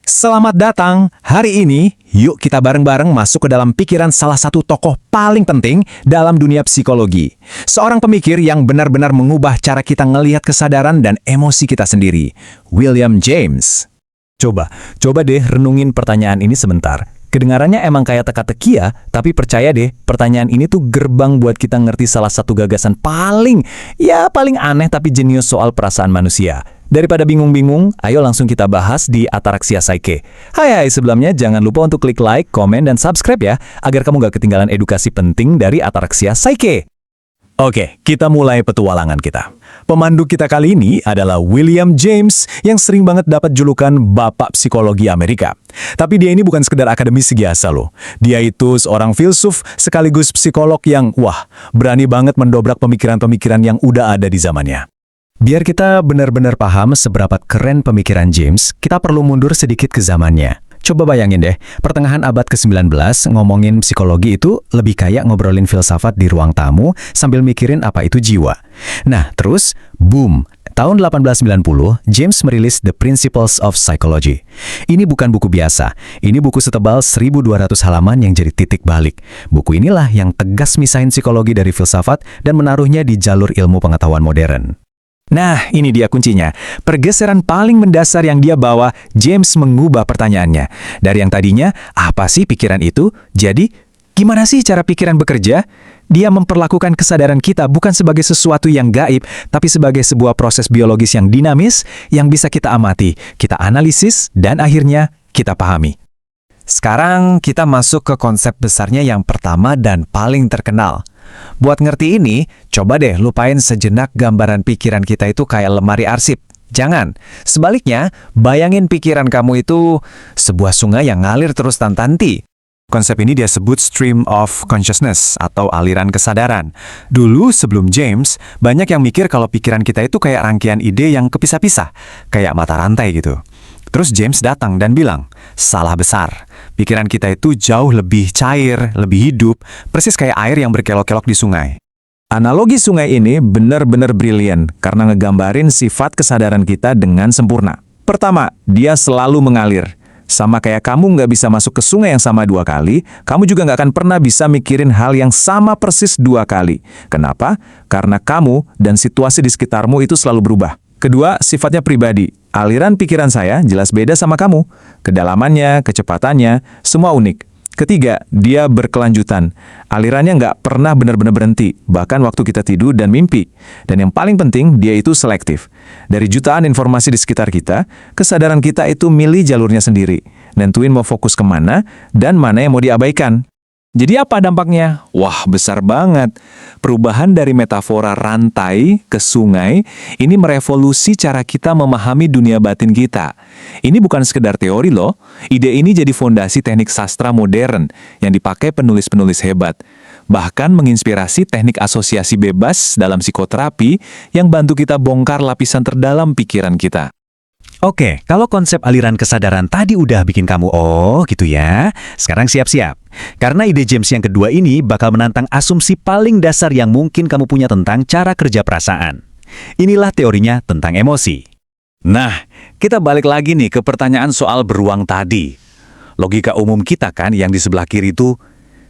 Selamat datang. Hari ini, yuk kita bareng-bareng masuk ke dalam pikiran salah satu tokoh paling penting dalam dunia psikologi. Seorang pemikir yang benar-benar mengubah cara kita ngelihat kesadaran dan emosi kita sendiri. William James. Coba deh renungin pertanyaan ini sebentar. Kedengarannya emang kayak teka-teki ya, tapi percaya deh, pertanyaan ini tuh gerbang buat kita ngerti salah satu gagasan paling aneh tapi jenius soal perasaan manusia. Daripada bingung-bingung, ayo langsung kita bahas di Ataraxia Psyche. Hai, sebelumnya jangan lupa untuk klik like, komen, dan subscribe ya, agar kamu gak ketinggalan edukasi penting dari Ataraxia Psyche. Oke, kita mulai petualangan kita. Pemandu kita kali ini adalah William James yang sering banget dapat julukan Bapak Psikologi Amerika. Tapi dia ini bukan sekedar akademisi biasa loh. Dia itu seorang filsuf sekaligus psikolog yang, berani banget mendobrak pemikiran-pemikiran yang udah ada di zamannya. Biar kita benar-benar paham seberapa keren pemikiran James, kita perlu mundur sedikit ke zamannya. Coba bayangin deh, pertengahan abad ke-19 ngomongin psikologi itu lebih kayak ngobrolin filsafat di ruang tamu sambil mikirin apa itu jiwa. Nah, terus, boom! Tahun 1890, James merilis The Principles of Psychology. Ini bukan buku biasa, ini buku setebal 1.200 halaman yang jadi titik balik. Buku inilah yang tegas misahin psikologi dari filsafat dan menaruhnya di jalur ilmu pengetahuan modern. Nah, ini dia kuncinya. Pergeseran paling mendasar yang dia bawa, James mengubah pertanyaannya. Dari yang tadinya, apa sih pikiran itu? Jadi, gimana sih cara pikiran bekerja? Dia memperlakukan kesadaran kita bukan sebagai sesuatu yang gaib, tapi sebagai sebuah proses biologis yang dinamis, yang bisa kita amati, kita analisis, dan akhirnya kita pahami. Sekarang kita masuk ke konsep besarnya yang pertama dan paling terkenal. Buat ngerti ini, coba deh lupain sejenak gambaran pikiran kita itu kayak lemari arsip. Jangan. Sebaliknya, bayangin pikiran kamu itu sebuah sungai yang ngalir terus tanpa henti. Konsep ini dia sebut stream of consciousness atau aliran kesadaran. Dulu sebelum James, banyak yang mikir kalau pikiran kita itu kayak rangkaian ide yang kepisah-pisah, kayak mata rantai gitu. Terus James datang dan bilang, salah besar. Pikiran kita itu jauh lebih cair, lebih hidup, persis kayak air yang berkelok-kelok di sungai. Analogi sungai ini benar-benar brilian karena ngegambarin sifat kesadaran kita dengan sempurna. Pertama, dia selalu mengalir. Sama kayak kamu nggak bisa masuk ke sungai yang sama 2 kali, kamu juga nggak akan pernah bisa mikirin hal yang sama persis 2 kali. Kenapa? Karena kamu dan situasi di sekitarmu itu selalu berubah. Kedua, sifatnya pribadi. Aliran pikiran saya jelas beda sama kamu. Kedalamannya, kecepatannya, semua unik. Ketiga, dia berkelanjutan. Alirannya nggak pernah benar-benar berhenti, bahkan waktu kita tidur dan mimpi. Dan yang paling penting, dia itu selektif. Dari jutaan informasi di sekitar kita, kesadaran kita itu milih jalurnya sendiri. Nentuin mau fokus kemana, dan mana yang mau diabaikan. Jadi apa dampaknya? Wah, besar banget. Perubahan dari metafora rantai ke sungai, ini merevolusi cara kita memahami dunia batin kita. Ini bukan sekedar teori loh. Ide ini jadi fondasi teknik sastra modern yang dipakai penulis-penulis hebat. Bahkan menginspirasi teknik asosiasi bebas dalam psikoterapi yang bantu kita bongkar lapisan terdalam pikiran kita. Oke, kalau konsep aliran kesadaran tadi udah bikin kamu gitu ya, sekarang siap-siap. Karena ide James yang kedua ini bakal menantang asumsi paling dasar yang mungkin kamu punya tentang cara kerja perasaan. Inilah teorinya tentang emosi. Nah, kita balik lagi nih ke pertanyaan soal beruang tadi. Logika umum kita kan yang di sebelah kiri itu,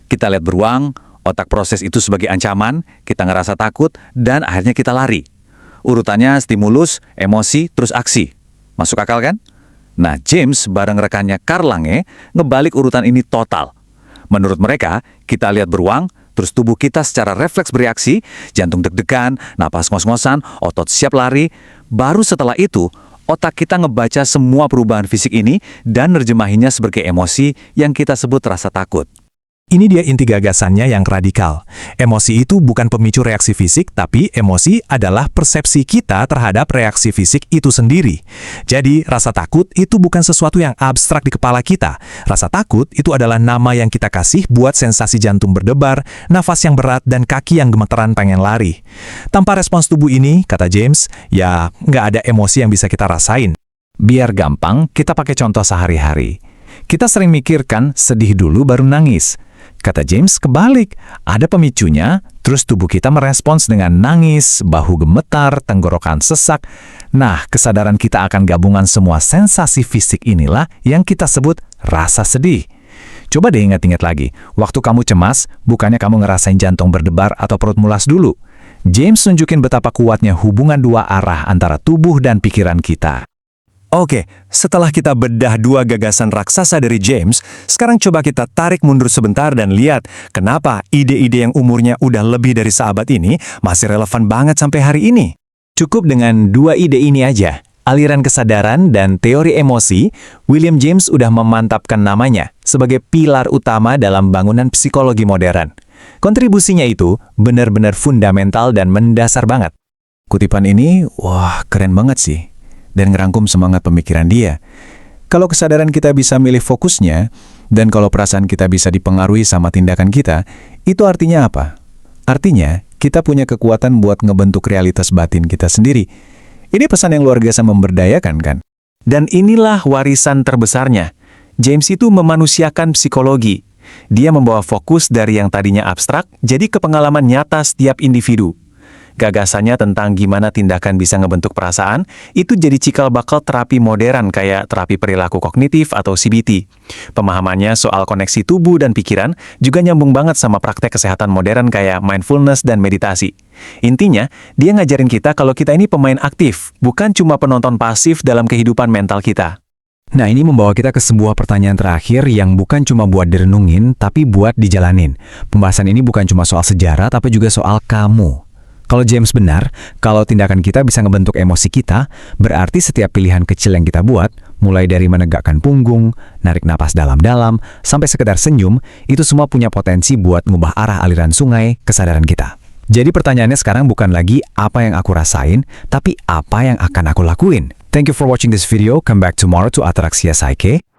kita lihat beruang, otak proses itu sebagai ancaman, kita ngerasa takut, dan akhirnya kita lari. Urutannya stimulus, emosi, terus aksi. Masuk akal kan? Nah, James bareng rekannya Carl Lange ngebalik urutan ini total. Menurut mereka, kita lihat beruang, terus tubuh kita secara refleks bereaksi, jantung deg-degan, napas ngos-ngosan, otot siap lari. Baru setelah itu, otak kita ngebaca semua perubahan fisik ini dan nerjemahinya sebagai emosi yang kita sebut rasa takut. Ini dia inti gagasannya yang radikal. Emosi itu bukan pemicu reaksi fisik, tapi emosi adalah persepsi kita terhadap reaksi fisik itu sendiri. Jadi, rasa takut itu bukan sesuatu yang abstrak di kepala kita. Rasa takut itu adalah nama yang kita kasih buat sensasi jantung berdebar, nafas yang berat, dan kaki yang gemeteran pengen lari. Tanpa respons tubuh ini, kata James, ya nggak ada emosi yang bisa kita rasain. Biar gampang, kita pakai contoh sehari-hari. Kita sering mikirkan sedih dulu baru nangis. Kata James, kebalik. Ada pemicunya, terus tubuh kita merespons dengan nangis, bahu gemetar, tenggorokan sesak. Nah, kesadaran kita akan gabungan semua sensasi fisik inilah yang kita sebut rasa sedih. Coba deh ingat-ingat lagi, waktu kamu cemas, bukannya kamu ngerasain jantung berdebar atau perut mulas dulu. James nunjukin betapa kuatnya hubungan dua arah antara tubuh dan pikiran kita. Oke, setelah kita bedah dua gagasan raksasa dari James, sekarang coba kita tarik mundur sebentar dan lihat kenapa ide-ide yang umurnya udah lebih dari seabad ini masih relevan banget sampai hari ini. Cukup dengan dua ide ini aja, aliran kesadaran dan teori emosi, William James udah memantapkan namanya sebagai pilar utama dalam bangunan psikologi modern. Kontribusinya itu benar-benar fundamental dan mendasar banget. Kutipan ini, wah keren banget sih. Dan ngerangkum semangat pemikiran dia. Kalau kesadaran kita bisa milih fokusnya, dan kalau perasaan kita bisa dipengaruhi sama tindakan kita, itu artinya apa? Artinya, kita punya kekuatan buat ngebentuk realitas batin kita sendiri. Ini pesan yang luar biasa memberdayakan kan? Dan inilah warisan terbesarnya. James itu memanusiakan psikologi. Dia membawa fokus dari yang tadinya abstrak, jadi ke pengalaman nyata setiap individu. Gagasannya tentang gimana tindakan bisa ngebentuk perasaan, itu jadi cikal bakal terapi modern kayak terapi perilaku kognitif atau CBT. Pemahamannya soal koneksi tubuh dan pikiran juga nyambung banget sama praktek kesehatan modern kayak mindfulness dan meditasi. Intinya, dia ngajarin kita kalau kita ini pemain aktif, bukan cuma penonton pasif dalam kehidupan mental kita. Nah, ini membawa kita ke sebuah pertanyaan terakhir yang bukan cuma buat direnungin, tapi buat dijalanin. Pembahasan ini bukan cuma soal sejarah, tapi juga soal kamu. Kalau James benar, kalau tindakan kita bisa ngebentuk emosi kita, berarti setiap pilihan kecil yang kita buat, mulai dari menegakkan punggung, narik napas dalam-dalam, sampai sekedar senyum, itu semua punya potensi buat ngubah arah aliran sungai kesadaran kita. Jadi pertanyaannya sekarang bukan lagi apa yang aku rasain, tapi apa yang akan aku lakuin. Thank you for watching this video. Come back tomorrow to Ataraxia Psyche.